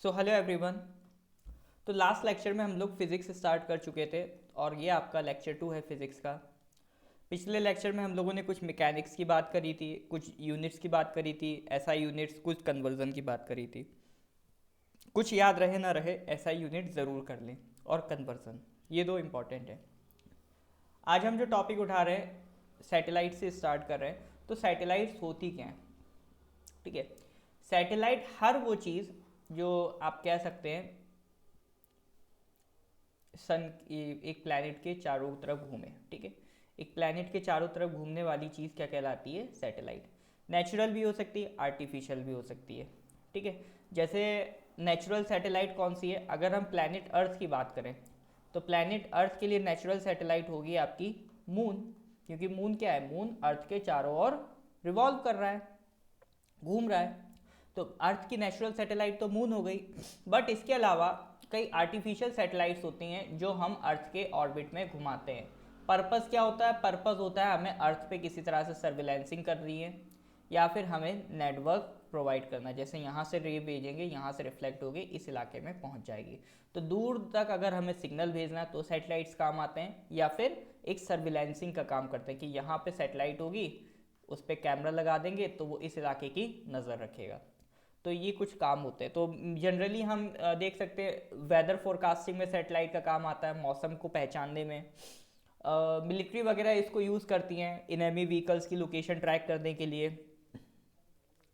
So hello everyone. तो last lecture में हम लोग फिज़िक्स स्टार्ट कर चुके थे और ये आपका लेक्चर 2 है फिज़िक्स का। पिछले लेक्चर में हम लोगों ने कुछ मैकेनिक्स की बात करी थी, कुछ यूनिट्स की बात करी थी, एसआई यूनिट्स, कुछ कन्वर्जन की बात करी थी। कुछ याद रहे ना रहे, एसआई यूनिट ज़रूर कर लें और कन्वर्जन, ये दो इम्पॉर्टेंट है। आज हम जो टॉपिक उठा रहे हैं सैटेलाइट से स्टार्ट कर रहे हैं। तो सैटेलाइट्स होती क्या हैं? ठीक है, सैटेलाइट हर वो चीज़ जो आप कह सकते हैं सन एक प्लैनेट के चारों तरफ घूमे। ठीक है, एक प्लैनेट के चारों तरफ घूमने वाली चीज़ क्या कहलाती है? सैटेलाइट। नेचुरल भी हो सकती है, आर्टिफिशियल भी हो सकती है। ठीक है, जैसे नेचुरल सैटेलाइट कौन सी है? अगर हम प्लैनेट अर्थ की बात करें तो प्लैनेट अर्थ के लिए नेचुरल सैटेलाइट होगी आपकी मून, क्योंकि मून क्या है? मून अर्थ के चारों ओर रिवॉल्व कर रहा है, घूम रहा है। तो अर्थ की नेचुरल सैटेलाइट तो मून हो गई, बट इसके अलावा कई आर्टिफिशियल सैटेलाइट्स होती हैं जो हम अर्थ के ऑर्बिट में घुमाते हैं। पर्पस क्या होता है? पर्पस होता है हमें अर्थ पे किसी तरह से सर्विलेंसिंग कर रही है या फिर हमें नेटवर्क प्रोवाइड करना। जैसे यहाँ से रे भेजेंगे, यहाँ से रिफ्लेक्ट होगी, इस इलाके में पहुँच जाएगी। तो दूर तक अगर हमें सिग्नल भेजना है तो सैटेलाइट्स काम आते हैं, या फिर एक सर्विलेंसिंग का काम करते हैं कि यहाँ पे सैटेलाइट होगी, उस पर कैमरा लगा देंगे तो वो इस इलाके की नज़र रखेगा। तो ये कुछ काम होते हैं। तो जनरली हम देख सकते हैं वेदर फोरकास्टिंग में सैटेलाइट का काम आता है, मौसम को पहचानने में। मिलिट्री वगैरह इसको यूज़ करती हैं इनेमी व्हीकल्स की लोकेशन ट्रैक करने के लिए।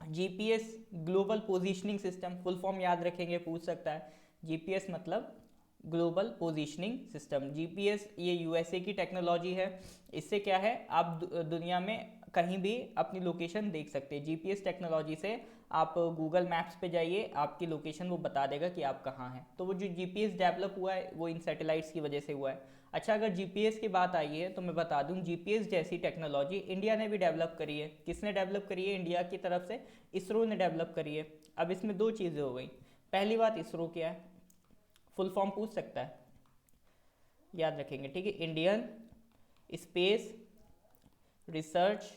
GPS global positioning system, full form याद रखेंगे, पूछ सकता है। जीपीएस मतलब ग्लोबल पोजीशनिंग सिस्टम। जीपीएस ये यूएसए की टेक्नोलॉजी है। इससे क्या है, आप दुनिया में कहीं भी अपनी लोकेशन देख सकते हैं। जीपीएस टेक्नोलॉजी से आप गूगल मैप्स पे जाइए, आपकी लोकेशन वो बता देगा कि आप कहाँ हैं। तो वो जो जीपीएस डेवलप हुआ है वो इन सैटेलाइट्स की वजह से हुआ है। अच्छा, अगर जीपीएस की बात आई है तो मैं बता दूं, जीपीएस जैसी टेक्नोलॉजी इंडिया ने भी डेवलप करी है। किसने डेवलप करी है? इंडिया की तरफ से इसरो ने डेवलप करी है। अब इसमें दो चीज़ें हो गई। पहली बात, इसरो क्या है? फुल फॉर्म पूछ सकता है, याद रखेंगे। ठीक है, इंडियन स्पेस रिसर्च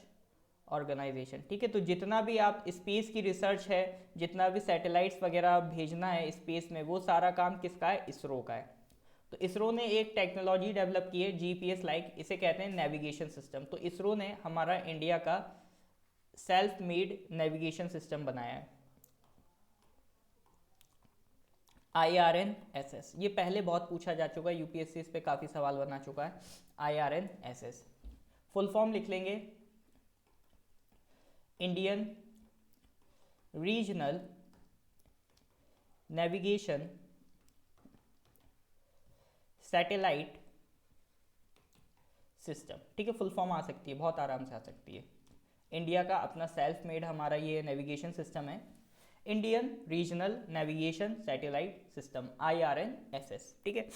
ऑर्गेनाइजेशन। ठीक है, तो जितना भी आप स्पेस की रिसर्च है, जितना भी सैटेलाइट्स वगैरह भेजना है स्पेस में, वो सारा काम किसका है? इसरो का है। तो इसरो ने एक टेक्नोलॉजी डेवलप की है जीपीएस लाइक, इसे कहते हैं नेविगेशन सिस्टम। तो इसरो ने हमारा इंडिया का सेल्फ मेड नेविगेशन सिस्टम बनाया है, IRNSS। ये पहले बहुत पूछा जा चुका है, यूपीएससी इस पे काफ़ी सवाल बना चुका है। IRNSS फुल फॉर्म लिख लेंगे, Indian regional navigation satellite system. ठीक है, फुल फॉर्म आ सकती है, बहुत आराम से आ सकती है। इंडिया का अपना सेल्फ मेड हमारा ये नेविगेशन सिस्टम है, Indian regional navigation satellite system, IRNSS। ठीक है,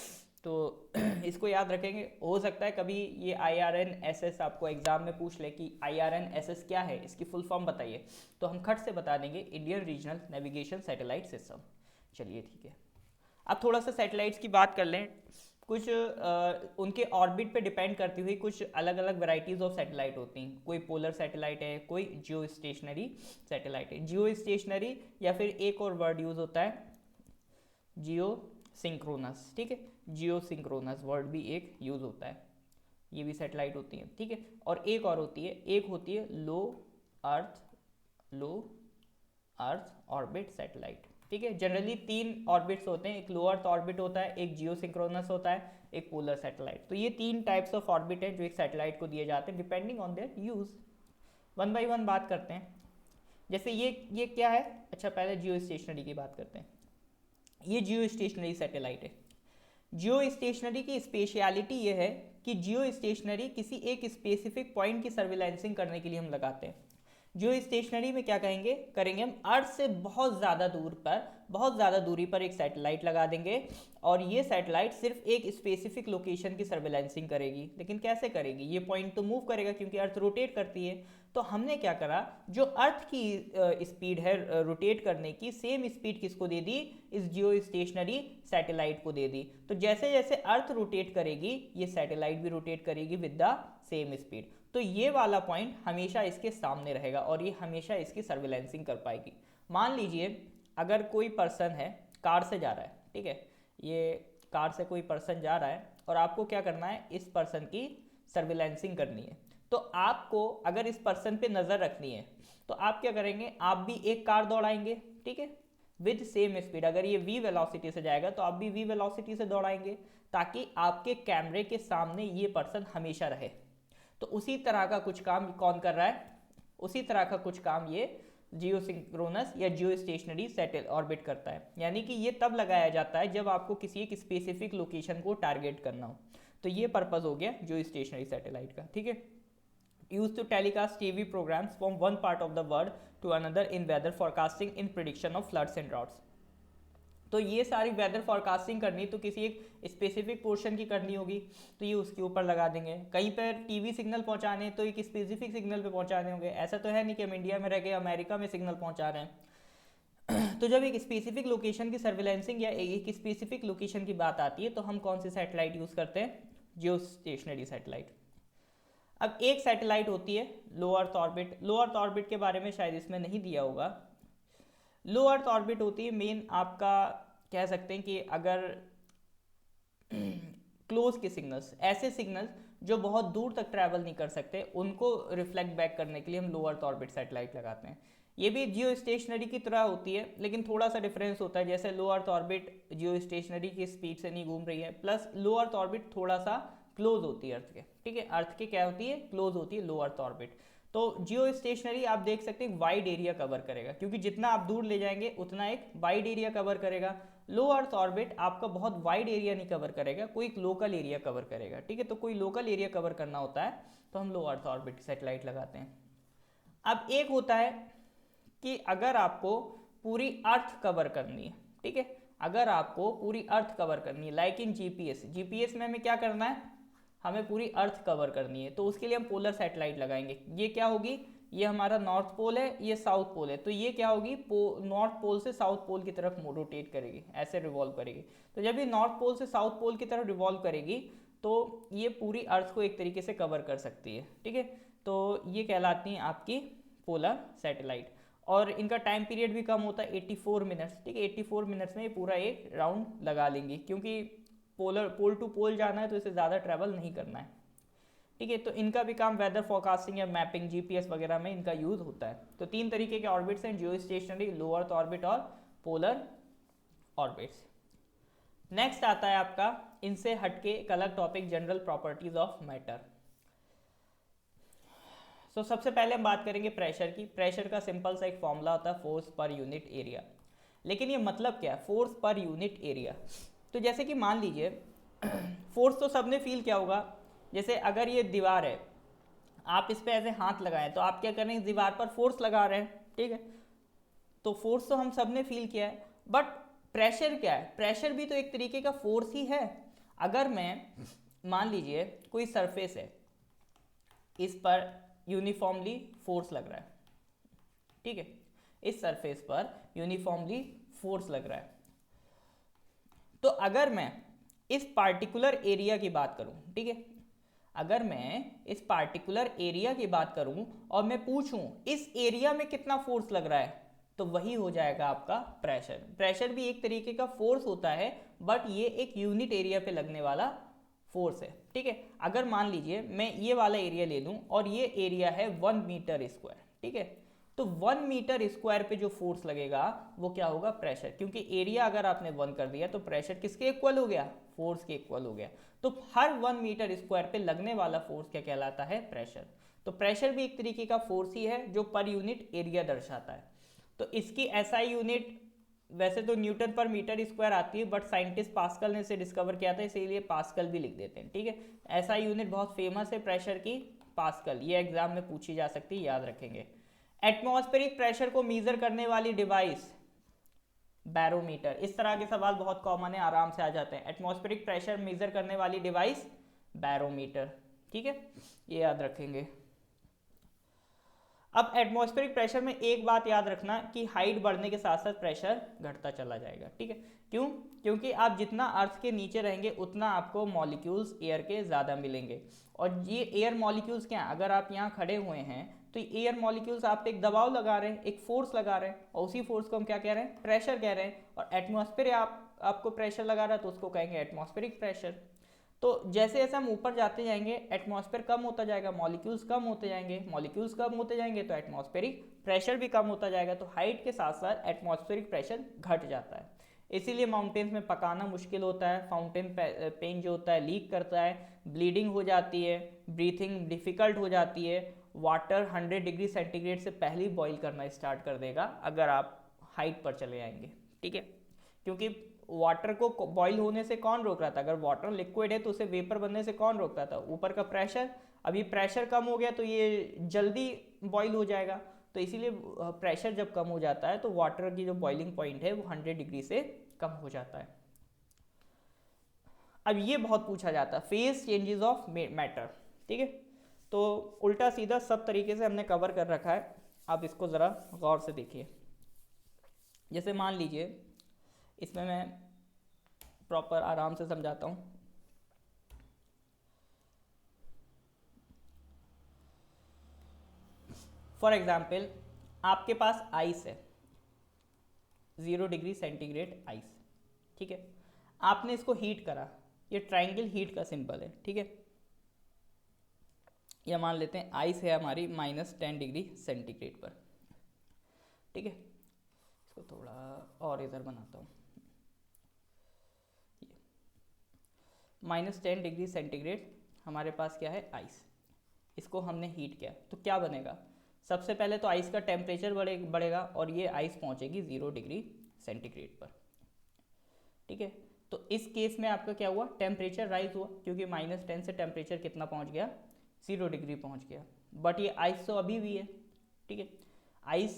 तो इसको याद रखेंगे। हो सकता है कभी ये IRNSS आपको एग्जाम में पूछ ले कि IRNSS क्या है, इसकी फुल फॉर्म बताइए, तो हम खट से बता देंगे Indian regional navigation satellite system. चलिए ठीक है, अब थोड़ा सा सैटेलाइट्स की बात कर लें। कुछ उनके ऑर्बिट पे डिपेंड करती हुई कुछ अलग अलग वैरायटीज़ ऑफ सैटेलाइट होती हैं। कोई पोलर सैटेलाइट है, कोई जियो स्टेशनरी सैटेलाइट है। जियो स्टेशनरी या फिर एक और वर्ड यूज़ होता है जियो सिंक्रोनस। ठीक है, जियो सिंक्रोनस वर्ड भी एक यूज़ होता है, ये भी सैटेलाइट होती है। ठीक है, और एक और होती है, एक होती है लो अर्थ ऑर्बिट सैटेलाइट। ठीक है, जनरली 3 ऑर्बिट्स होते हैं, एक लो अर्थ ऑर्बिट होता है, एक जियो सिंक्रोनस होता है, एक पोलर सैटेलाइट। तो ये 3 टाइप्स ऑफ ऑर्बिट हैं जो एक सैटेलाइट को दिए जाते हैं depending on their use. One by one बात करते हैं। जैसे ये क्या है? अच्छा, पहले जियो स्टेशनरी की बात करते हैं। ये जियो स्टेशनरी सैटेलाइट है। जियो स्टेशनरी की स्पेशलिटी ये है कि जियो स्टेशनरी किसी एक स्पेसिफिक पॉइंट की सर्विलेंसिंग करने के लिए हम लगाते हैं। जियो स्टेशनरी में क्या करेंगे हम अर्थ से बहुत ज़्यादा दूर पर, बहुत ज़्यादा दूरी पर एक सैटेलाइट लगा देंगे, और ये सैटेलाइट सिर्फ एक स्पेसिफिक लोकेशन की सर्विलेंसिंग करेगी। लेकिन कैसे करेगी? ये पॉइंट तो मूव करेगा क्योंकि अर्थ रोटेट करती है। तो हमने क्या करा, जो अर्थ की स्पीड है रोटेट करने की, सेम स्पीड किसको दे दी? इस जियो स्टेशनरी सैटेलाइट को दे दी। तो जैसे जैसे अर्थ रोटेट करेगी, ये सैटेलाइट भी रोटेट करेगी विद द सेम स्पीड। तो ये वाला पॉइंट हमेशा इसके सामने रहेगा और ये हमेशा इसकी सर्विलेंसिंग कर पाएगी। मान लीजिए अगर कोई पर्सन है कार से जा रहा है, ठीक है, ये कार से कोई पर्सन जा रहा है और आपको क्या करना है, इस पर्सन की सर्विलेंसिंग करनी है। तो आपको अगर इस पर्सन पे नज़र रखनी है तो आप क्या करेंगे, आप भी एक कार दौड़ाएंगे, ठीक है, विद सेम स्पीड। अगर ये v वेलोसिटी से जाएगा तो आप भी v वेलोसिटी से दौड़ाएंगे, ताकि आपके कैमरे के सामने ये पर्सन हमेशा रहे। तो उसी तरह का कुछ काम कौन कर रहा है, उसी तरह का कुछ काम ये जियो सिंक्रोनस या जियो स्टेशनरी सैटेलाइट ऑर्बिट करता है। यानी कि ये तब लगाया जाता है जब आपको किसी एक स्पेसिफिक लोकेशन को टारगेट करना हो। तो ये पर्पस हो गया जियो स्टेशनरी सैटेलाइट का, ठीक है। Used to telecast TV programs from one part of the world to another in weather forecasting in prediction of floods and droughts। तो ये सारी वेदर फॉरकास्टिंग करनी तो किसी एक स्पेसिफिक पोर्शन की करनी होगी, तो ये उसके ऊपर लगा देंगे। कहीं पर टीवी सिग्नल पहुंचाने तो एक स्पेसिफिक सिग्नल पे पहुंचाने होंगे। ऐसा तो है नहीं कि हम इंडिया में रह के अमेरिका में सिग्नल पहुंचा रहे हैं। तो जब एक स्पेसिफिक लोकेशन की सर्विलेंसिंग या एक स्पेसिफिक लोकेशन की बात आती है तो हम कौन सी सैटेलाइट यूज़ करते हैं, जियो स्टेशनरी सैटेलाइट। अब एक सैटेलाइट होती है लो अर्थ ऑर्बिट। लो अर्थ ऑर्बिट के बारे में शायद इसमें नहीं दिया होगा। लो अर्थ ऑर्बिट होती है मेन, आपका कह सकते हैं कि अगर क्लोज के सिग्नल्स, ऐसे सिग्नल्स जो बहुत दूर तक ट्रैवल नहीं कर सकते, उनको रिफ्लेक्ट बैक करने के लिए हम लो अर्थ ऑर्बिट सैटेलाइट लगाते हैं। ये भी जियो स्टेशनरी की तरह होती है, लेकिन थोड़ा सा डिफरेंस होता है। जैसे लो अर्थ ऑर्बिट जियो स्टेशनरी की स्पीड से नहीं घूम रही है, प्लस लो अर्थ ऑर्बिट थोड़ा सा क्लोज होती है अर्थ के, ठीक है। अर्थ के क्या होती है, क्लोज होती है लो अर्थ ऑर्बिट। तो जियो स्टेशनरी आप देख सकते हैं वाइड एरिया कवर करेगा, क्योंकि जितना आप दूर ले जाएंगे उतना एक वाइड एरिया कवर करेगा। लो अर्थ ऑर्बिट आपका बहुत वाइड एरिया नहीं कवर करेगा, कोई लोकल एरिया कवर करेगा, ठीक है। तो कोई लोकल एरिया कवर करना होता है तो हम लो अर्थ ऑर्बिट सैटेलाइट लगाते हैं। अब एक होता है कि अगर आपको पूरी अर्थ कवर करनी है, ठीक है, अगर आपको पूरी अर्थ कवर करनी है, लाइक इन जीपीएस। जीपीएस में हमें क्या करना है, हमें पूरी अर्थ कवर करनी है, तो उसके लिए हम पोलर सैटेलाइट लगाएंगे। ये क्या होगी, ये हमारा नॉर्थ पोल है, ये साउथ पोल है, तो ये क्या होगी, नॉर्थ पोल से साउथ पोल की तरफ रोटेट करेगी, ऐसे रिवॉल्व करेगी। तो जब ये नॉर्थ पोल से साउथ पोल की तरफ रिवॉल्व करेगी तो ये पूरी अर्थ को एक तरीके से कवर कर सकती है, ठीक है। तो ये कहलाती हैं आपकी पोलर सैटेलाइट, और इनका टाइम पीरियड भी कम होता है, 84 मिनट्स, ठीक है। 84 मिनट्स में ये पूरा एक राउंड लगा लेंगी, क्योंकि पोल टू पोल जाना है तो इसे ज़्यादा ट्रैवल नहीं करना है, ठीक है। तो इनका भी काम वेदर फोरकास्टिंग या मैपिंग, जीपीएस वगैरह में इनका यूज़ होता है। तो 3 तरीके के ऑर्बिट्स हैं, जियो स्टेशनरी, लो अर्थ ऑर्बिट और पोलर ऑर्बिट्स। नेक्स्ट आता है आपका इनसे हटके एक अलग topic, general properties of matter. तो सबसे पहले हम बात करेंगे प्रेशर की। प्रेशर का सिंपल सा एक फॉर्मूला होता है, फोर्स पर यूनिट एरिया। लेकिन ये मतलब क्या है, फोर्स पर यूनिट एरिया। तो जैसे कि मान लीजिए फोर्स तो सबने फील किया होगा। जैसे अगर ये दीवार है, आप इस पे ऐसे हाथ लगाएं तो आप क्या कर रहे हैं, इस दीवार पर फोर्स लगा रहे हैं, ठीक है। तो फोर्स तो हम सबने फील किया है, बट प्रेशर क्या है, प्रेशर भी तो एक तरीके का फोर्स ही है। अगर मैं मान लीजिए कोई सरफेस है, इस पर यूनिफॉर्मली फोर्स लग रहा है, ठीक है, इस सरफेस पर यूनिफॉर्मली फोर्स लग रहा है। तो अगर मैं इस पार्टिकुलर एरिया की बात करूं, ठीक है, अगर मैं इस पार्टिकुलर एरिया की बात करूं और मैं पूछूं इस एरिया में कितना फोर्स लग रहा है, तो वही हो जाएगा आपका प्रेशर। प्रेशर भी एक तरीके का फोर्स होता है, बट ये एक यूनिट एरिया पे लगने वाला फोर्स है, ठीक है। अगर मान लीजिए मैं ये वाला एरिया ले लूं और ये एरिया है 1 मीटर स्क्वायर, ठीक है, तो 1 मीटर स्क्वायर पे जो फोर्स लगेगा वो क्या होगा, प्रेशर। क्योंकि एरिया अगर आपने 1 कर दिया तो प्रेशर किसके इक्वल हो गया, फोर्स के इक्वल हो गया। तो हर 1 मीटर स्क्वायर पे लगने वाला फोर्स क्या कहलाता है, प्रेशर। तो प्रेशर भी एक तरीके का फोर्स ही है जो पर यूनिट एरिया दर्शाता है। तो इसकी एसआई यूनिट वैसे तो न्यूटन पर मीटर स्क्वायर आती है, बट साइंटिस्ट पास्कल ने इसे डिस्कवर किया था, इसीलिए पास्कल भी लिख देते हैं, ठीक है। एसआई यूनिट बहुत फेमस है प्रेशर की, पास्कल। ये एग्जाम में पूछी जा सकती है, याद रखेंगे। एटमॉस्फेरिक प्रेशर को मेजर करने वाली डिवाइस, बैरोमीटर। इस तरह के सवाल बहुत कॉमन है, आराम से आ जाते हैं। एटमॉस्फेरिक प्रेशर मेजर करने वाली डिवाइस बैरोमीटर, ठीक है, ये याद रखेंगे। अब एटमॉस्फेरिक प्रेशर में एक बात याद रखना कि हाइट बढ़ने के साथ साथ प्रेशर घटता चला जाएगा, ठीक है। क्यों, क्योंकि आप जितना अर्थ के नीचे रहेंगे उतना आपको मॉलिक्यूल्स एयर के ज़्यादा मिलेंगे। और ये एयर मॉलिक्यूल्स क्या हैं, अगर आप यहाँ खड़े हुए हैं तो एयर मॉलिक्यूल्स आप पे एक दबाव लगा रहे हैं, एक फोर्स लगा रहे हैं, और उसी फोर्स को हम क्या कह रहे हैं, प्रेशर कह रहे हैं। और एटमॉस्फेयर आपको प्रेशर लगा रहा है तो उसको कहेंगे एटमॉस्फेरिक प्रेशर। तो जैसे जैसे हम ऊपर जाते जाएंगे एटमॉस्फेयर कम होता जाएगा, मॉलिक्यूल्स कम होते जाएंगे, मॉलिक्यूल्स कम होते जाएंगे तो एटमॉस्फेरिक प्रेशर भी कम होता जाएगा। तो हाइट के साथ साथ एटमॉस्फेरिक प्रेशर घट जाता है। इसीलिए माउंटेन्स में पकाना मुश्किल होता है, फाउंटेन पेन जो होता है लीक करता है, ब्लीडिंग हो जाती है, ब्रीथिंग डिफ़िकल्ट हो जाती है। वाटर 100 डिग्री सेंटीग्रेड से पहले ही बॉईल करना स्टार्ट कर देगा अगर आप हाइट पर चले आएंगे, ठीक है। क्योंकि वाटर को बॉईल होने से कौन रोक रहा था, अगर वाटर लिक्विड है तो उसे वेपर बनने से कौन रोकता था, ऊपर का प्रेशर। अभी प्रेशर कम हो गया तो ये जल्दी बॉईल हो जाएगा। तो इसीलिए प्रेशर जब कम हो जाता है तो वाटर की जो बॉइलिंग पॉइंट है वो 100 डिग्री से कम हो जाता है। अब ये बहुत पूछा जाता है, फेज चेंजेस ऑफ मैटर, ठीक है। तो उल्टा सीधा सब तरीके से हमने कवर कर रखा है, आप इसको ज़रा गौर से देखिए। जैसे मान लीजिए, इसमें मैं प्रॉपर आराम से समझाता हूँ। फॉर एग्जाम्पल आपके पास आइस है, 0 डिग्री सेंटीग्रेड आइस, ठीक है। आपने इसको हीट करा, ये ट्राइंगल हीट का सिंबल है, ठीक है। या मान लेते हैं आइस है हमारी -10 डिग्री सेंटीग्रेड पर, ठीक है। इसको थोड़ा और इधर बनाता हूँ। -10 डिग्री सेंटीग्रेड हमारे पास क्या है, आइस। इसको हमने हीट किया तो क्या बनेगा, सबसे पहले तो आइस का टेम्परेचर बढ़ेगा और ये आइस पहुँचेगी 0 डिग्री सेंटीग्रेड पर, ठीक है। तो इस केस में आपका क्या हुआ, टेम्परेचर राइज हुआ, क्योंकि -10 से टेम्परेचर कितना पहुँच गया, 0 डिग्री पहुँच गया। बट ये आइस तो अभी भी है, ठीक है। आइस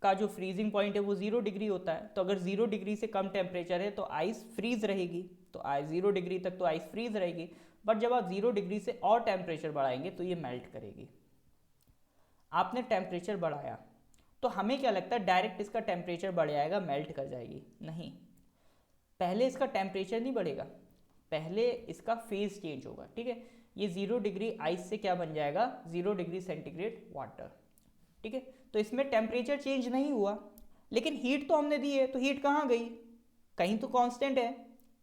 का जो फ्रीजिंग पॉइंट है वो 0 डिग्री होता है। तो अगर 0 डिग्री से कम टेम्परेचर है तो आइस फ्रीज रहेगी, तो 0 डिग्री तक तो आइस फ्रीज रहेगी। बट जब आप 0 डिग्री से और टेम्परेचर बढ़ाएंगे तो ये मेल्ट करेगी। आपने टेम्परेचर बढ़ाया तो हमें क्या लगता है डायरेक्ट इसका टेम्परेचर बढ़ जाएगा, मेल्ट कर जाएगी, नहीं। पहले इसका टेम्परेचर नहीं बढ़ेगा, पहले इसका फेज चेंज होगा, ठीक है। ये 0 डिग्री आइस से क्या बन जाएगा, 0 डिग्री सेंटीग्रेड वाटर, ठीक है। तो इसमें टेम्परेचर चेंज नहीं हुआ, लेकिन हीट तो हमने दी है, तो हीट कहाँ गई, कहीं तो कांस्टेंट है।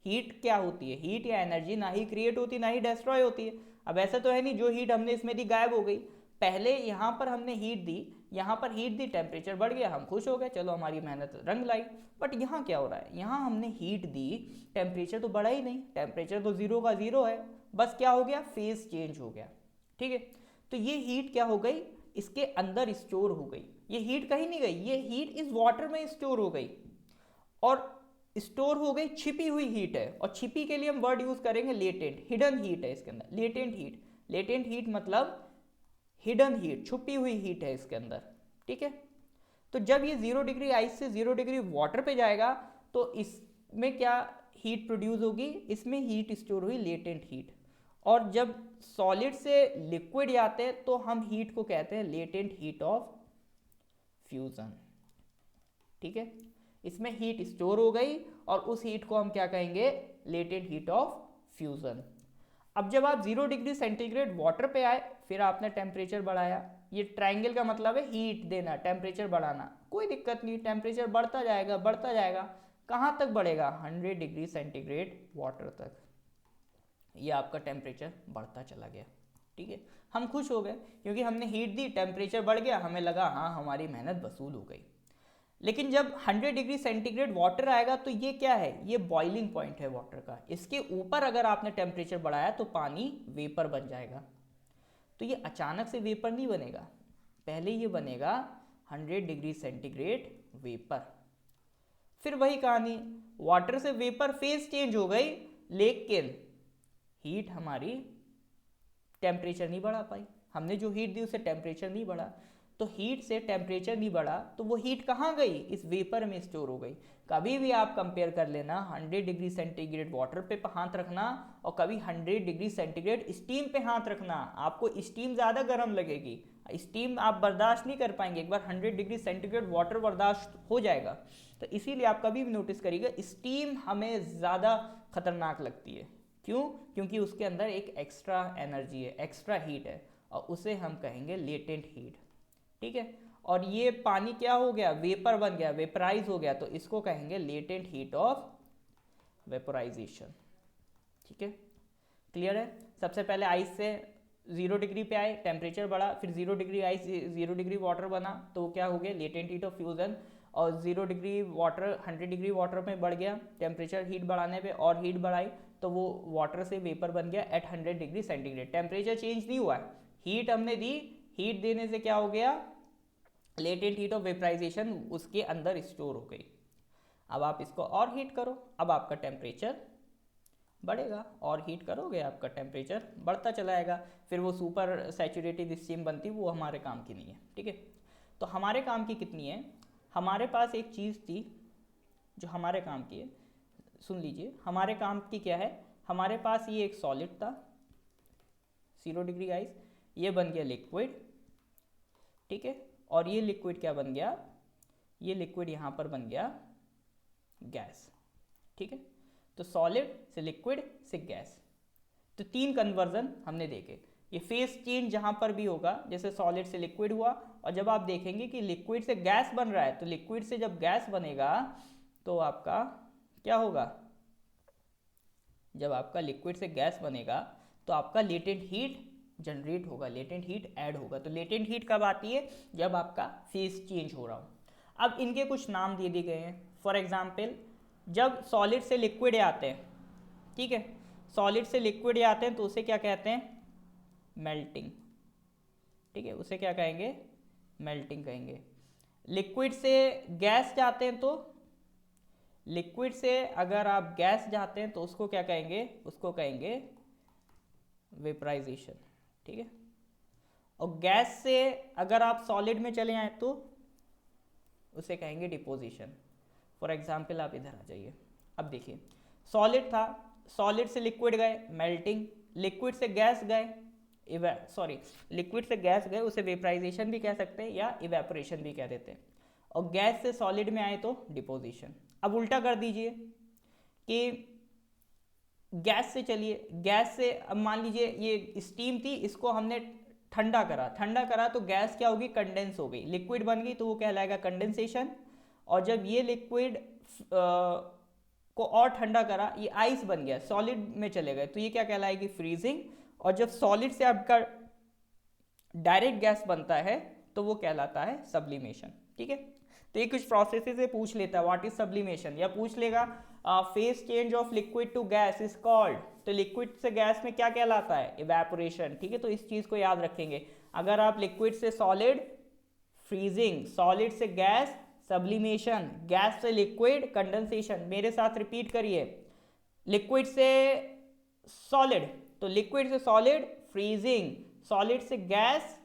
हीट क्या होती है, हीट या एनर्जी ना ही क्रिएट होती ना ही डिस्ट्रॉय होती है। अब ऐसा तो है नहीं जो हीट हमने इसमें दी गायब हो गई। पहले यहाँ पर हमने हीट दी, यहाँ पर हीट दी, टेम्परेचर बढ़ गया, हम खुश हो गए, चलो हमारी मेहनत रंग लाई। बट यहाँ क्या हो रहा है, यहाँ हमने हीट दी, टेम्परेचर तो बढ़ा ही नहीं, टेम्परेचर तो 0 का 0 है, बस क्या हो गया, फेज चेंज हो गया, ठीक है। तो ये हीट क्या हो गई, इसके अंदर स्टोर हो गई। ये हीट कहीं नहीं गई, ये हीट इस वाटर में स्टोर हो गई, और स्टोर हो गई, छिपी हुई हीट है। और छिपी के लिए हम वर्ड यूज करेंगे लेटेंट, हिडन हीट है इसके अंदर, लेटेंट हीट। लेटेंट हीट मतलब हिडन हीट, छुपी हुई हीट है इसके अंदर, ठीक है। तो जब ये 0 डिग्री आइस से 0 डिग्री वाटर पे जाएगा तो इसमें क्या हीट प्रोड्यूस होगी, इसमें हीट स्टोर हुई, लेटेंट हीट। और जब सॉलिड से लिक्विड जाते हैं तो हम हीट को कहते हैं लेटेंट हीट ऑफ फ्यूजन, ठीक है। इसमें हीट स्टोर हो गई और उस हीट को हम क्या कहेंगे, लेटेंट हीट ऑफ फ्यूजन। अब जब आप 0 डिग्री सेंटीग्रेड वाटर पे आए, फिर आपने टेम्परेचर बढ़ाया, ये ट्रायंगल का मतलब है हीट देना, टेम्परेचर बढ़ाना, कोई दिक्कत नहीं, टेम्परेचर बढ़ता जाएगा बढ़ता जाएगा। कहाँ तक बढ़ेगा, 100 डिग्री सेंटीग्रेड वाटर तक। ये आपका टेम्परेचर बढ़ता चला गया, ठीक है। हम खुश हो गए क्योंकि हमने हीट दी, टेम्परेचर बढ़ गया, हमें लगा हाँ हमारी मेहनत वसूल हो गई। लेकिन जब 100 डिग्री सेंटीग्रेड वाटर आएगा तो ये क्या है, ये बॉइलिंग पॉइंट है वाटर का। इसके ऊपर अगर आपने टेम्परेचर बढ़ाया तो पानी वेपर बन जाएगा। तो ये अचानक से वेपर नहीं बनेगा, पहले ये बनेगा 100 डिग्री सेंटीग्रेड वेपर। फिर वही कहानी, वाटर से वेपर फेज चेंज हो गई, लेकिन हीट हमारी टेम्परेचर नहीं बढ़ा पाई। हमने जो हीट दी उससे टेम्परेचर नहीं बढ़ा, तो हीट से टेम्परेचर नहीं बढ़ा तो वो हीट कहाँ गई, इस वेपर में स्टोर हो गई। कभी भी आप कंपेयर कर लेना 100 डिग्री सेंटीग्रेड वाटर पे हाथ रखना और कभी 100 डिग्री सेंटीग्रेड स्टीम पे हाथ रखना, आपको स्टीम ज़्यादा गर्म लगेगी, स्टीम आप बर्दाश्त नहीं कर पाएंगे। एक बार 100 डिग्री सेंटीग्रेड वाटर बर्दाश्त हो जाएगा, तो इसीलिए आप कभी भी नोटिस करिएगा स्टीम हमें ज़्यादा खतरनाक लगती है। क्यों, क्योंकि उसके अंदर एक एक्स्ट्रा एनर्जी है, एक्स्ट्रा हीट है, और उसे हम कहेंगे लेटेंट हीट। ठीक है। और ये पानी क्या हो गया, वेपर बन गया, वेपराइज हो गया, तो इसको कहेंगे लेटेंट हीट ऑफ वेपोराइजेशन। ठीक है, क्लियर है। सबसे पहले आइस से 0 डिग्री पे आए, टेम्परेचर बढ़ा, फिर 0 डिग्री आइस 0 डिग्री वाटर बना, तो क्या हो गया, लेटेंट हीट ऑफ फ्यूजन। और 0 डिग्री वाटर 100 डिग्री वाटर में बढ़ गया, टेम्परेचर हीट बढ़ाने पे और हीट बढ़ाई तो वो वाटर से वेपर बन गया at 100 degree centigrade. Temperature change नहीं हुआ है, हीट हमने दी, हीट देने से क्या हो गया, लेटेंट हीट ऑफ वेपराइजेशन उसके अंदर स्टोर हो गई। अब आप इसको और हीट करो, अब आपका टेम्परेचर बढ़ेगा, और हीट करोगे आपका टेम्परेचर बढ़ता चला जाएगा, फिर वो सुपर सैचुरेटेड स्टीम बनती, वो हमारे काम की नहीं है। ठीक है, तो हमारे काम की कितनी है, हमारे पास एक चीज़ थी जो हमारे काम की है, सुन लीजिए, हमारे काम की क्या है, हमारे पास ये एक सॉलिड था 0 डिग्री आइस, ये बन गया लिक्विड। ठीक है, और ये लिक्विड क्या बन गया, ये लिक्विड यहाँ पर बन गया गैस। ठीक है, तो सॉलिड से लिक्विड से गैस, तो 3 कन्वर्जन हमने देखे। ये फेस चेंज जहाँ पर भी होगा, जैसे सॉलिड से लिक्विड हुआ, और जब आप देखेंगे कि लिक्विड से गैस बन रहा है, तो लिक्विड से जब गैस बनेगा तो आपका क्या होगा, जब आपका लिक्विड से गैस बनेगा तो आपका लेटेंट हीट जनरेट होगा, लेटेंट हीट ऐड होगा। तो लेटेंट हीट कब आती है, जब आपका फेस चेंज हो रहा हो। अब इनके कुछ नाम दे दिए गए हैं। फॉर एग्जाम्पल, जब सॉलिड से लिक्विड आते हैं, ठीक है, सॉलिड से लिक्विड आते हैं तो उसे क्या कहते हैं, मेल्टिंग। ठीक है, उसे क्या कहेंगे, मेल्टिंग कहेंगे। लिक्विड से गैस जाते हैं, तो लिक्विड से अगर आप गैस जाते हैं तो उसको क्या कहेंगे, उसको कहेंगे वेपराइजेशन। ठीक है, और गैस से अगर आप सॉलिड में चले आए तो उसे कहेंगे डिपोजिशन। फॉर एग्जाम्पल आप इधर आ जाइए, अब देखिए, सॉलिड था, सॉलिड से लिक्विड गए, मेल्टिंग, लिक्विड से गैस गए, लिक्विड से गैस गए, उसे वेपराइजेशन भी कह सकते हैं या इवेपोरेशन भी कह देते हैं। और गैस से सॉलिड में आए तो डिपोजिशन। अब उल्टा कर दीजिए कि गैस से चलिए, गैस से अब मान लीजिए ये स्टीम थी, इसको हमने ठंडा करा, ठंडा करा तो गैस क्या होगी, कंडेंस हो गई, लिक्विड बन गई, तो वो कहलाएगा कंडेंसेशन। और जब ये लिक्विड को और ठंडा करा, ये आइस बन गया, सॉलिड में चले गए, तो ये क्या कहलाएगी, फ्रीजिंग। और जब सॉलिड से आपका डायरेक्ट गैस बनता है तो वो कहलाता है सब्लिमेशन। ठीक है, तो ये कुछ प्रोसेस से पूछ लेता है व्हाट इज सब्लिमेशन, या पूछ लेगा phase change of liquid to gas is called, तो लिक्विड से गैस में क्या कहलाता है, इवेपोरेशन। ठीक है, तो इस चीज को याद रखेंगे। अगर आप लिक्विड से सॉलिड फ्रीजिंग, सॉलिड से गैस सब्लिमेशन, गैस से लिक्विड कंडेंसेशन। मेरे साथ रिपीट करिए, लिक्विड से सॉलिड, तो लिक्विड से सॉलिड फ्रीजिंग, सॉलिड से गैस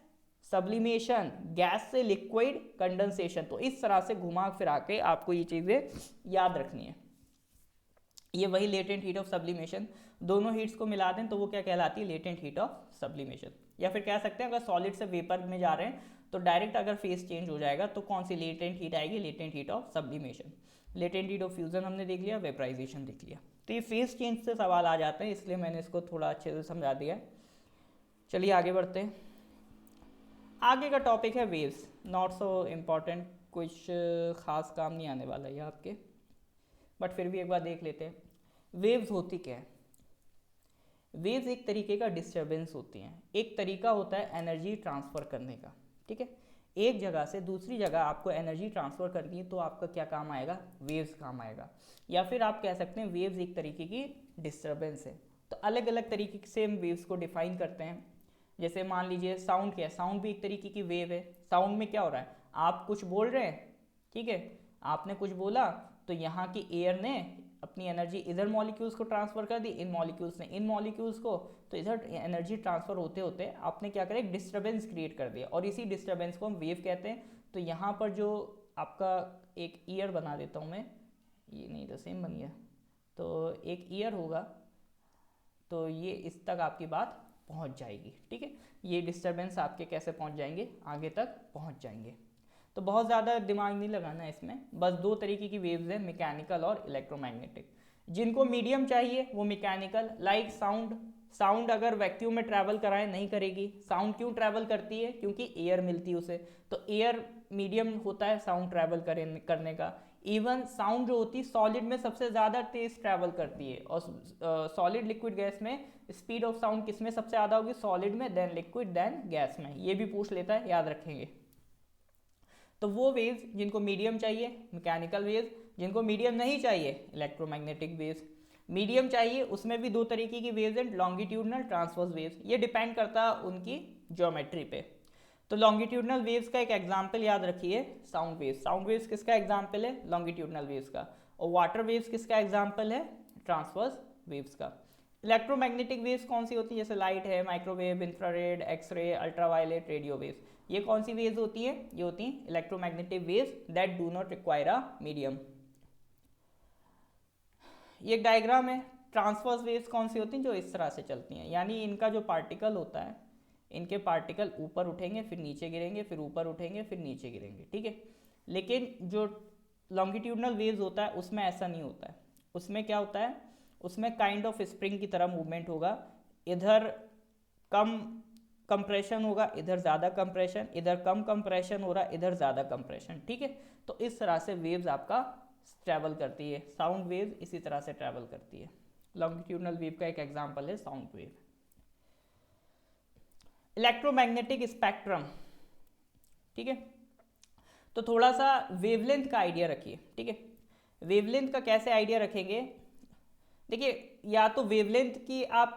सब्लिमेशन, गैस से लिक्विड कंडेंसेशन। तो इस तरह से घुमा फिरा के आपको ये चीजें याद रखनी है। ये वही लेटेंट हीट ऑफ सब्लिमेशन, दोनों हीट्स को मिला दें तो वो क्या कहलाती है, लेटेंट हीट ऑफ सब्लिमेशन। या फिर कह सकते हैं अगर सॉलिड से वेपर में जा रहे हैं तो डायरेक्ट अगर फेस चेंज हो जाएगा तो कौन सी लेटेंट हीट आएगी, latent heat of sublimation. Latent heat of fusion हमने देख लिया, वेपराइजेशन देख लिया। तो ये फेस चेंज से सवाल आ जाते हैं, इसलिए मैंने इसको थोड़ा अच्छे से समझा दिया है। चलिए आगे बढ़ते हैं। आगे का टॉपिक है वेव्स, नॉट सो इम्पॉर्टेंट, कुछ खास काम नहीं आने वाला है आपके, बट फिर भी एक बार देख लेते हैं। वेव्स होती क्या है, वेव्स एक तरीके का डिस्टर्बेंस होती हैं, एक तरीका होता है एनर्जी ट्रांसफ़र करने का। ठीक है, एक जगह से दूसरी जगह आपको एनर्जी ट्रांसफ़र करनी है तो आपका क्या काम आएगा, वेव्स काम आएगा। या फिर आप कह सकते हैं वेव्स एक तरीके की डिस्टर्बेंस है। तो अलग अलग तरीके से हम वेव्स को डिफाइन करते हैं। जैसे मान लीजिए साउंड क्या है, साउंड भी एक तरीके की वेव है। साउंड में क्या हो रहा है, आप कुछ बोल रहे हैं, ठीक है, आपने कुछ बोला तो यहाँ की एयर ने अपनी एनर्जी इधर मॉलिक्यूल्स को ट्रांसफर कर दी, इन मॉलिक्यूल्स ने इन मॉलिक्यूल्स को, तो इधर एनर्जी ट्रांसफर होते होते आपने क्या करा, एक डिस्टर्बेंस क्रिएट कर दिया, और इसी डिस्टर्बेंस को हम वेव कहते हैं। तो यहाँ पर जो आपका एक ईयर बना देता हूँ मैं, ये नहीं तो सेम बन गया, तो एक ईयर होगा, तो ये इस तक आपकी बात पहुँच जाएगी। ठीक है, ये डिस्टर्बेंस आपके कैसे पहुँच जाएंगे, आगे तक पहुँच जाएंगे। तो बहुत ज़्यादा दिमाग नहीं लगाना है इसमें, बस 2 तरीके की वेव्स हैं, मैकेनिकल और इलेक्ट्रोमैग्नेटिक। जिनको मीडियम चाहिए वो मैकेनिकल, लाइक साउंड। साउंड अगर वैक्यूम में ट्रैवल कराए नहीं करेगी। साउंड क्यों ट्रैवल करती है? क्योंकि एयर मिलती है उसे, तो एयर मीडियम होता है साउंड ट्रैवल करने का। इवन साउंड जो होती है सॉलिड में सबसे ज़्यादा तेज ट्रैवल करती है, और सॉलिड लिक्विड गैस में स्पीड ऑफ साउंड किस में सबसे ज़्यादा होगी? सॉलिड में, देन लिक्विड, देन गैस में। ये भी पूछ लेता है, याद रखेंगे। तो वो वेव्स जिनको मीडियम चाहिए मैकेनिकल वेव्स, जिनको मीडियम नहीं चाहिए इलेक्ट्रोमैग्नेटिक वेव्स। मीडियम चाहिए उसमें भी दो तरीके की वेव्स हैं, लॉन्गिट्यूडनल, ट्रांसवर्स वेव्स। ये डिपेंड करता है उनकी ज्योमेट्री पे। तो लॉन्गिट्यूडनल वेव्स का एक एग्जांपल याद रखिए, साउंड वेव्स। साउंड वेव्स किसका एग्जांपल है? लॉन्गिट्यूडनल वेव्स का। और वाटर वेव्स किसका एग्जांपल है? ट्रांसवर्स वेव्स का। इलेक्ट्रोमैग्नेटिक वेव्स कौन सी होती है? जैसे लाइट है, microwave, infrared, X ray, ultraviolet, radio waves. ये कौन सी वेव्स होती है? ये होती हैं electromagnetic waves that do not require a medium. ये एक डायग्राम है। ट्रांसवर्स वेव्स कौन सी होती हैं? जो इस तरह से चलती हैं, यानी इनका जो पार्टिकल होता है, इनके पार्टिकल ऊपर उठेंगे फिर नीचे गिरेंगे, फिर ऊपर उठेंगे फिर नीचे गिरेंगे, ठीक है। लेकिन जो लॉन्गिट्यूडनल वेव्स होता है उसमें ऐसा नहीं होता है। उसमें क्या होता है? उसमें काइंड ऑफ स्प्रिंग की तरह मूवमेंट होगा। इधर कम कंप्रेशन होगा, इधर ज़्यादा कंप्रेशन, इधर कम कंप्रेशन हो रहा, इधर ज़्यादा कंप्रेशन, ठीक है। तो इस तरह से वेव्स आपका ट्रैवल करती है। साउंड वेव इसी तरह से ट्रैवल करती है। लॉन्गिट्यूडनल वेव का एक एग्जांपल है साउंड वेव। इलेक्ट्रोमैग्नेटिक स्पेक्ट्रम, ठीक है। तो थोड़ा सा वेवलेंथ का आइडिया रखिए, ठीक है। वेवलेंथ का कैसे आइडिया रखेंगे? देखिए, या तो वेवलेंथ की आप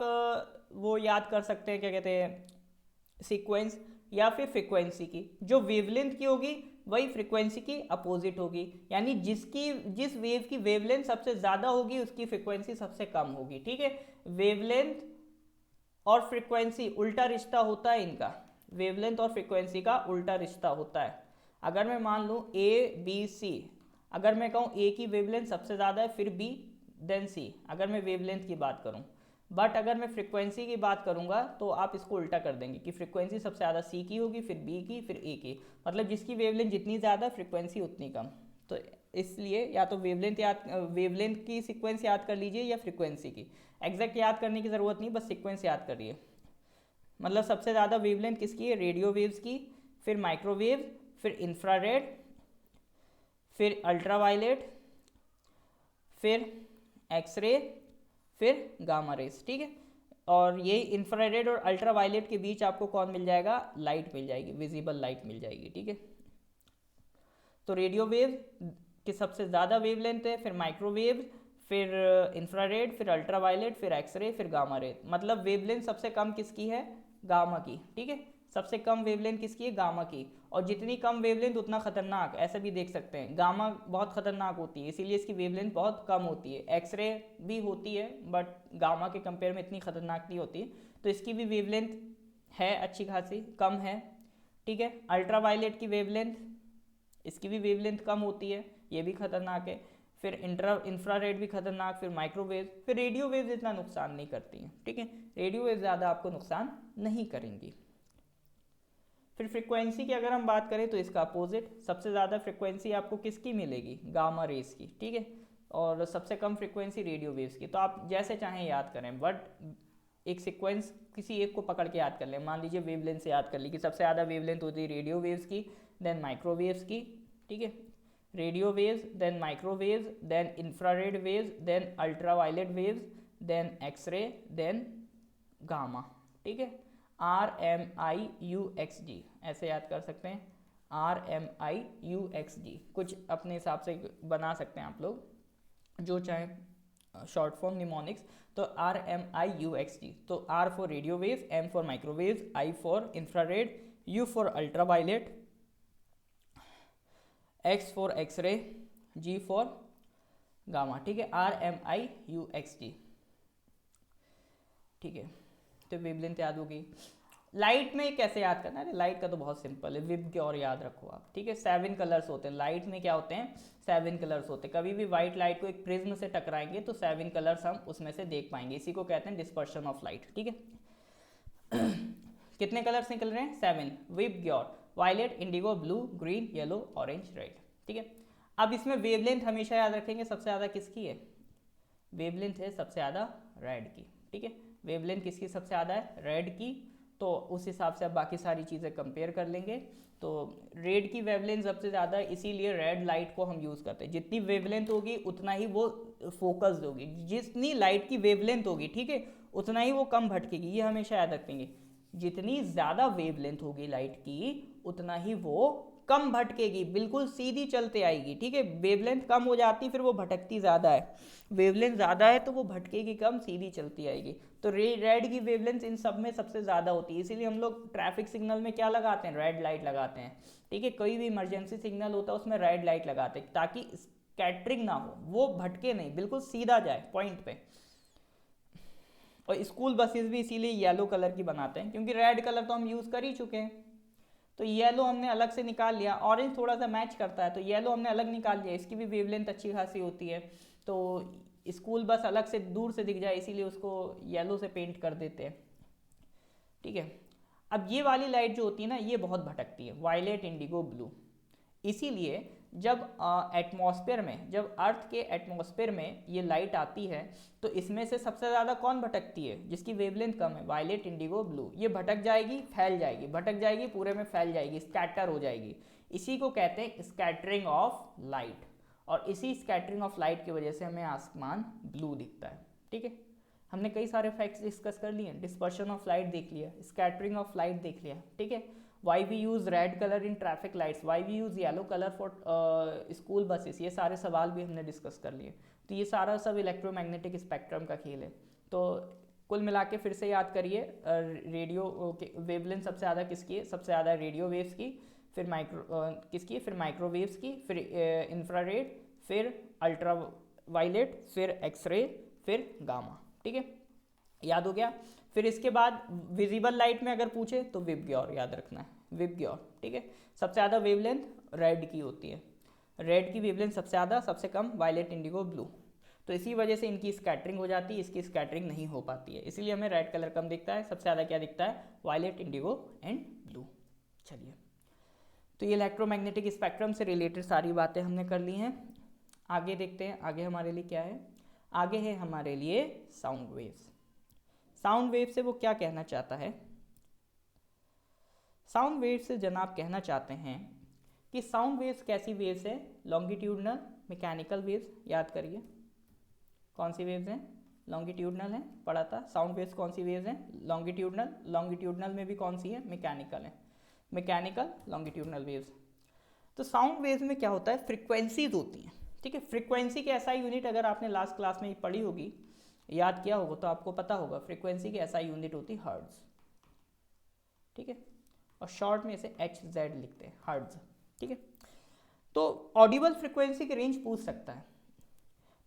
वो याद कर सकते हैं, क्या कहते हैं, सीक्वेंस, या फिर फ्रीक्वेंसी की। जो वेवलेंथ की होगी वही फ्रीक्वेंसी की अपोजिट होगी, यानी जिस वेव की वेवलेंथ सबसे ज़्यादा होगी उसकी फ्रीक्वेंसी सबसे कम होगी, ठीक है। वेवलेंथ और फ्रीक्वेंसी उल्टा रिश्ता होता है इनका। वेवलेंथ और फ्रीक्वेंसी का उल्टा रिश्ता होता है। अगर मैं मान लूँ ABC, अगर मैं कहूँ A की वेवलेंथ सबसे ज़्यादा है, फिर B, देन C, अगर मैं वेवलेंथ की बात करूँ। बट अगर मैं फ्रीक्वेंसी की बात करूँगा तो आप इसको उल्टा कर देंगे कि फ्रीक्वेंसी सबसे ज़्यादा C की होगी, फिर B की, फिर A की। मतलब जिसकी वेवलेंथ जितनी ज़्यादा, फ्रीक्वेंसी उतनी कम। तो इसलिए या तो वेवलेंथ की सीक्वेंस याद कर लीजिए या फ्रीक्वेंसी की। एग्जैक्ट याद करने की ज़रूरत नहीं, बस सीक्वेंस याद करिए। मतलब सबसे ज़्यादा वेवलेंथ किसकी है? रेडियो वेव्स की, फिर माइक्रोवेव, फिर इंफ्रारेड, फिर अल्ट्रावायलेट, फिर एक्सरे, फिर गामा रेस, ठीक है। और ये इंफ्रारेड और अल्ट्रावायलेट के बीच आपको कौन मिल जाएगा? लाइट मिल जाएगी, विजिबल लाइट मिल जाएगी, ठीक है। तो रेडियो वेव की सबसे ज़्यादा वेवलेंथ है, फिर माइक्रोवेव, फिर इंफ्रारेड, फिर अल्ट्रावायलेट, फिर एक्सरे, फिर गामा रे। मतलब वेवलेंथ सबसे कम किसकी है? गामा की, ठीक है। सबसे कम वेवलेंथ किसकी है? गामा की। और जितनी कम वेवलेंथ उतना खतरनाक, ऐसा भी देख सकते हैं। गामा बहुत खतरनाक होती है, इसीलिए इसकी वेवलेंथ बहुत कम होती है। एक्सरे भी होती है बट गामा के कंपेयर में इतनी खतरनाक नहीं होती, तो इसकी भी वेवलेंथ है अच्छी खासी कम है, ठीक है। अल्ट्रावायलेट की वेवलेंथ, इसकी भी वेवलेंथ कम होती है, ये भी खतरनाक है। फिर इंफ्रारेड भी खतरनाक, फिर माइक्रोवेव, फिर रेडियो वेव्स इतना नुकसान नहीं करती हैं, ठीक है। रेडियो वेव ज़्यादा आपको नुकसान नहीं करेंगी। फिर फ्रीक्वेंसी की अगर हम बात करें तो इसका अपोजिट, सबसे ज़्यादा फ्रीक्वेंसी आपको किसकी मिलेगी? गामा रेस की, ठीक है। और सबसे कम फ्रीक्वेंसी रेडियो वेव्स की। तो आप जैसे चाहें याद करें, बट एक सीक्वेंस किसी एक को पकड़ के याद कर लें। मान लीजिए वेवलेंथ से याद कर ली कि सबसे ज़्यादा वेवलेंथ होती है रेडियो वेव्स की, देन माइक्रोवेव्स की, ठीक है। Radio waves, then microwaves, then infrared waves, then ultraviolet waves, then X ray, then gamma, ठीक है। RMIUXG ऐसे याद कर सकते हैं, RMIUXG। कुछ अपने हिसाब से बना सकते हैं आप लोग, जो चाहें, शॉर्ट फॉर्म निमोनिक्स। तो RMIUXG, तो R for radio waves, M for microwaves, I for infrared, U for ultraviolet, X for X ray, G for gamma, ठीक है। RMIUXG, ठीक है। तो वेवलेंथ याद होगी। लाइट में कैसे याद करना है? लाइट का तो बहुत सिंपल है, विबग्योर याद रखो आप, ठीक है। 7 कलर्स होते हैं लाइट में। क्या होते हैं? 7 कलर्स होते हैं। कभी भी व्हाइट लाइट को एक प्रिज्म से टकराएंगे तो 7 कलर्स हम उसमें से देख पाएंगे। इसी को कहते हैं डिस्पर्शन ऑफ लाइट, ठीक है। कितने कलर्स निकल रहे हैं? 7। VIBGYOR, violet, indigo, blue, green, yellow, orange, red, ठीक है। अब इसमें वेवलेंथ हमेशा याद रखेंगे सबसे ज़्यादा किसकी है? वेवलेंथ है सबसे ज़्यादा रेड की, ठीक है। वेवलेंथ किसकी सबसे ज़्यादा है? रेड की। तो उस हिसाब से आप बाकी सारी चीज़ें कंपेयर कर लेंगे। तो रेड की वेवलेंथ सबसे ज़्यादा है, इसीलिए रेड लाइट को हम यूज़ करते हैं। जितनी वेवलेंथ होगी उतना ही वो फोकस्ड होगी, जितनी लाइट की वेवलेंथ होगी, ठीक है, उतना ही वो कम भटकेगी। ये हमेशा याद रखेंगे, जितनी ज़्यादा वेवलेंथ होगी लाइट की उतना ही वो कम भटकेगी, बिल्कुल सीधी चलते आएगी, ठीक है। वेवलेंथ कम हो जाती फिर वो भटकती ज़्यादा है, वेवलेंथ ज़्यादा है तो वो भटकेगी कम, सीधी चलती आएगी। तो रेड की वेवलेंथ इन सब में सबसे ज़्यादा होती है, इसीलिए हम लोग ट्रैफिक सिग्नल में क्या लगाते हैं? रेड लाइट लगाते हैं, ठीक है। कोई भी इमरजेंसी सिग्नल होता है उसमें रेड लाइट लगाते हैं ताकि स्कैटरिंग ना हो, वो भटके नहीं, बिल्कुल सीधा जाए पॉइंट पे। और स्कूल बसेस भी इसीलिए येलो कलर की बनाते हैं, क्योंकि रेड कलर तो हम यूज़ कर ही चुके हैं, तो येलो हमने अलग से निकाल लिया। ऑरेंज थोड़ा सा मैच करता है तो येलो हमने अलग निकाल लिया, इसकी भी वेवलेंथ अच्छी खासी होती है। तो स्कूल बस अलग से दूर से दिख जाए इसीलिए उसको येलो से पेंट कर देते हैं, ठीक है। अब ये वाली लाइट जो होती है ना, ये बहुत भटकती है, वायलेट, इंडिगो, ब्लू। इसीलिए जब एटमॉस्फेयर में, जब अर्थ के एटमॉस्फेयर में ये लाइट आती है तो इसमें से सबसे ज़्यादा कौन भटकती है? जिसकी वेवलेंथ कम है, वायलेट, इंडिगो, ब्लू। ये भटक जाएगी, फैल जाएगी, भटक जाएगी, पूरे में फैल जाएगी, स्कैटर हो जाएगी। इसी को कहते हैं स्कैटरिंग ऑफ लाइट। और इसी स्कैटरिंग ऑफ लाइट की वजह से हमें आसमान ब्लू दिखता है, ठीक है। हमने कई सारे फैक्ट्स डिस्कस कर लिए, डिस्पर्शन ऑफ लाइट देख लिया, स्कैटरिंग ऑफ लाइट देख लिया, ठीक है। Why we use red colour in traffic lights, why we use yellow colour for school buses, ये सारे सवाल भी हमने डिस्कस कर लिए। तो ये सारा सब इलेक्ट्रोमैग्नेटिक स्पेक्ट्रम का खेल है। तो कुल मिला के फिर से याद करिए, रेडियो वेवलेंथ सबसे ज़्यादा किसकी है? सबसे ज़्यादा रेडियो वेव्स की, फिर किसकी है? फिर माइक्रोवेव्स की, फिर इंफ्रारेड, फिर अल्ट्रा वायलेट, फिर एक्सरे, फिर गामा, ठीक है। याद हो गया। फिर इसके बाद विजिबल लाइट में अगर पूछे तो विबग्योर याद रखना है, विबग्योर, ठीक है। सबसे ज़्यादा वेवलेंथ रेड की होती है, रेड की वेवलेंथ सबसे ज़्यादा, सबसे कम वायलेट, इंडिगो, ब्लू। तो इसी वजह से इनकी स्कैटरिंग हो जाती है, इसकी स्कैटरिंग नहीं हो पाती है, इसीलिए हमें रेड कलर कम दिखता है। सबसे ज़्यादा क्या दिखता है? Violet, indigo and blue. चलिए, तो ये इलेक्ट्रोमैग्नेटिक स्पेक्ट्रम से रिलेटेड सारी बातें हमने कर ली हैं। आगे देखते हैं, आगे हमारे लिए क्या है? आगे है हमारे लिए साउंड वेव्स। साउंड वेव से वो क्या कहना चाहता है? साउंड वेव से जनाब कहना चाहते हैं कि साउंड वेव्स कैसी वेव्स है? Longitudinal, mechanical waves. याद करिए कौन सी वेव्स हैं? लॉन्गिट्यूडनल है, पढ़ा था। साउंड वेव्स कौन सी वेव्स हैं? लॉन्गिट्यूडनल। लॉन्गिट्यूडनल में भी कौन सी है? मैकेनिकल है। Mechanical, longitudinal waves. तो साउंड वेव्स में क्या होता है? फ्रिक्वेंसीज होती हैं, ठीक है। फ्रिक्वेंसी के SI यूनिट अगर आपने लास्ट क्लास में पढ़ी होगी, याद किया होगा, तो आपको पता होगा फ्रीक्वेंसी की SI यूनिट होती है हर्ट्ज, ठीक है। और शॉर्ट में इसे HZ लिखते हैं, हर्ट्ज, ठीक है। तो ऑडिबल फ्रीक्वेंसी की रेंज पूछ सकता है,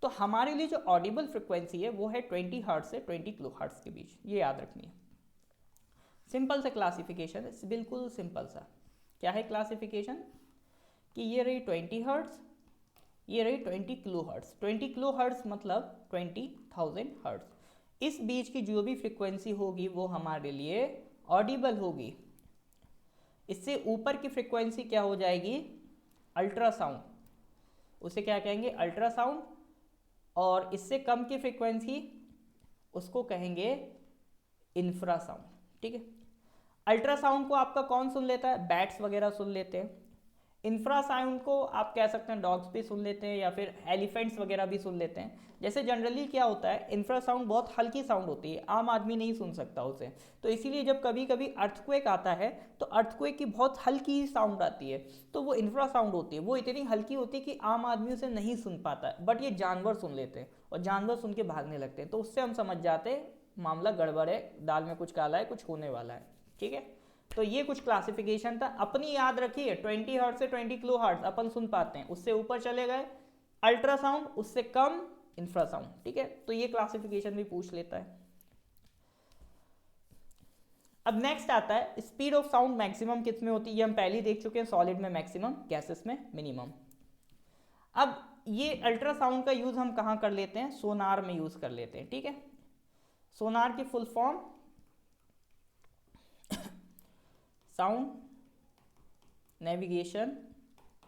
तो हमारे लिए जो ऑडिबल फ्रीक्वेंसी है वो है 20 हर्ट्ज से 20 किलो हर्ट्ज के बीच, ये याद रखनी है। सिंपल सा क्लासिफिकेशन है, बिल्कुल सिंपल सा। क्या है क्लासिफिकेशन? कि ये रही 20 हर्ट्ज, ये रही 20 किलो हर्ट्ज। 20 किलो हर्ट्ज मतलब 20,000 हर्ट्ज। इस बीच की जो भी फ्रीक्वेंसी होगी वो हमारे लिए ऑडिबल होगी। इससे ऊपर की फ्रीक्वेंसी क्या हो जाएगी? अल्ट्रासाउंड, उसे क्या कहेंगे? अल्ट्रासाउंड। और इससे कम की फ्रीक्वेंसी उसको कहेंगे इंफ्रासाउंड, ठीक है। अल्ट्रासाउंड को आपका कौन सुन लेता है? बैट्स वगैरह सुन लेते हैं। इंफ्रासाउंड को आप कह सकते हैं डॉग्स भी सुन लेते हैं, या फिर एलिफेंट्स वगैरह भी सुन लेते हैं। जैसे जनरली क्या होता है, इंफ्रासाउंड बहुत हल्की साउंड होती है, आम आदमी नहीं सुन सकता उसे। तो इसीलिए जब कभी कभी अर्थक्वेक आता है तो अर्थक्वेक की बहुत हल्की साउंड आती है, तो वो इंफ्रासाउंड होती है। वो इतनी हल्की होती है कि आम आदमी उसे नहीं सुन पाता, बट ये जानवर सुन लेते हैं और जानवर सुन के भागने लगते हैं। तो उससे हम समझ जाते हैं मामला गड़बड़ है, दाल में कुछ काला है, कुछ होने वाला है, ठीक है। तो ये कुछ क्लासिफिकेशन था, अपनी याद रखिए। 20 हर्ट्ज से 20 किलो हर्ट्ज अपन सुन पाते हैं, उससे ऊपर चले गए अल्ट्रासाउंड, उससे कम इंफ्रासाउंड, ठीक है। तो ये क्लासिफिकेशन भी पूछ लेता है। अब नेक्स्ट आता है स्पीड ऑफ साउंड मैक्सिमम किस में होती है? ये हम पहले ही देख चुके हैं, सॉलिड में मैक्सिमम, गैसेस में मिनिमम। अब ये अल्ट्रासाउंड का यूज हम कहाँ कर लेते हैं? सोनार में यूज कर लेते हैं, ठीक है। सोनार की full form sound navigation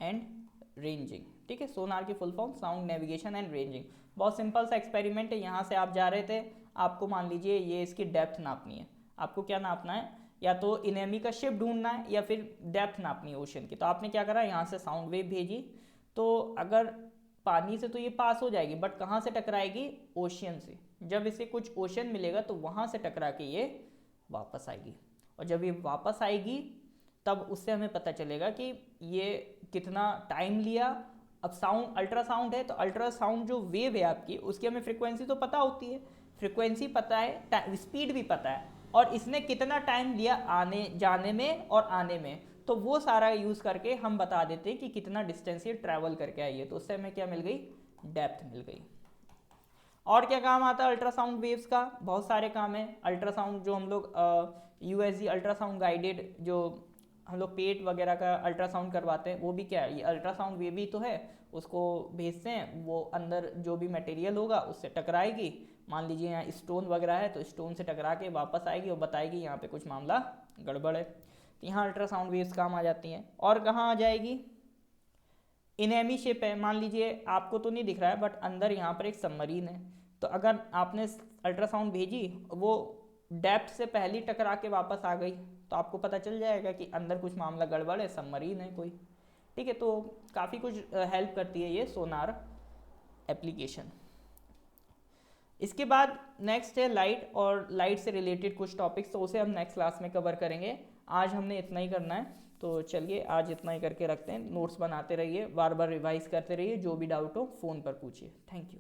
and ranging, ठीक है। सोनार की full form sound navigation and ranging. बहुत सिंपल सा एक्सपेरिमेंट है। यहाँ से आप जा रहे थे, आपको मान लीजिए ये इसकी डेप्थ नापनी है। आपको क्या नापना है, या तो इनेमी का शिप ढूंढना है या फिर डेप्थ नापनी है ओशन की। तो आपने क्या करा, यहाँ से साउंड वेव भेजी, तो अगर पानी से तो ये पास हो जाएगी, बट कहाँ से टकराएगी, ओशियन से। जब इसे कुछ ओशन मिलेगा तो वहाँ से टकरा के ये वापस आएगी, और जब ये वापस आएगी तब उससे हमें पता चलेगा कि ये कितना टाइम लिया। अब साउंड अल्ट्रासाउंड है, तो अल्ट्रासाउंड जो वेव है आपकी, उसकी हमें फ्रिक्वेंसी तो पता होती है, फ्रिक्वेंसी पता है, स्पीड भी पता है, और इसने कितना टाइम लिया आने जाने में और आने में, तो वो सारा यूज़ करके हम बता देते हैं कि कितना डिस्टेंस ये ट्रैवल करके आई है। तो उससे हमें क्या मिल गई, डेप्थ मिल गई। और क्या काम आता है अल्ट्रासाउंड वेव्स का, बहुत सारे काम है। अल्ट्रासाउंड जो हम लोग यूएसजी अल्ट्रासाउंड गाइडेड, जो हम लोग पेट वगैरह का अल्ट्रासाउंड करवाते हैं, वो भी क्या है, ये अल्ट्रासाउंड वेव ही तो है। उसको भेजते हैं, वो अंदर जो भी मटेरियल होगा उससे टकराएगी। मान लीजिए यहाँ स्टोन वगैरह है, तो स्टोन से टकरा के वापस आएगी और बताएगी यहाँ पे कुछ मामला गड़बड़ है। तो यहाँ अल्ट्रासाउंड वेव्स काम आ जाती हैं। और कहाँ आ जाएगी, इनेमी शिप है, मान लीजिए आपको तो नहीं दिख रहा है, बट अंदर यहाँ पर एक सबमरीन है। तो अगर आपने अल्ट्रासाउंड भेजी, वो डेप्थ से पहले टकरा के वापस आ गई, तो आपको पता चल जाएगा कि अंदर कुछ मामला गड़बड़ है, सबमरीन है कोई, ठीक है। तो काफ़ी कुछ हेल्प करती है ये सोनार एप्लीकेशन। इसके बाद नेक्स्ट है लाइट, और लाइट से रिलेटेड कुछ टॉपिक्स, तो उसे हम नेक्स्ट क्लास में कवर करेंगे। आज हमने इतना ही करना है, तो चलिए आज इतना ही करके रखते हैं। नोट्स बनाते रहिए, बार बार रिवाइज करते रहिए, जो भी डाउट हो फ़ोन पर पूछिए। Thank you.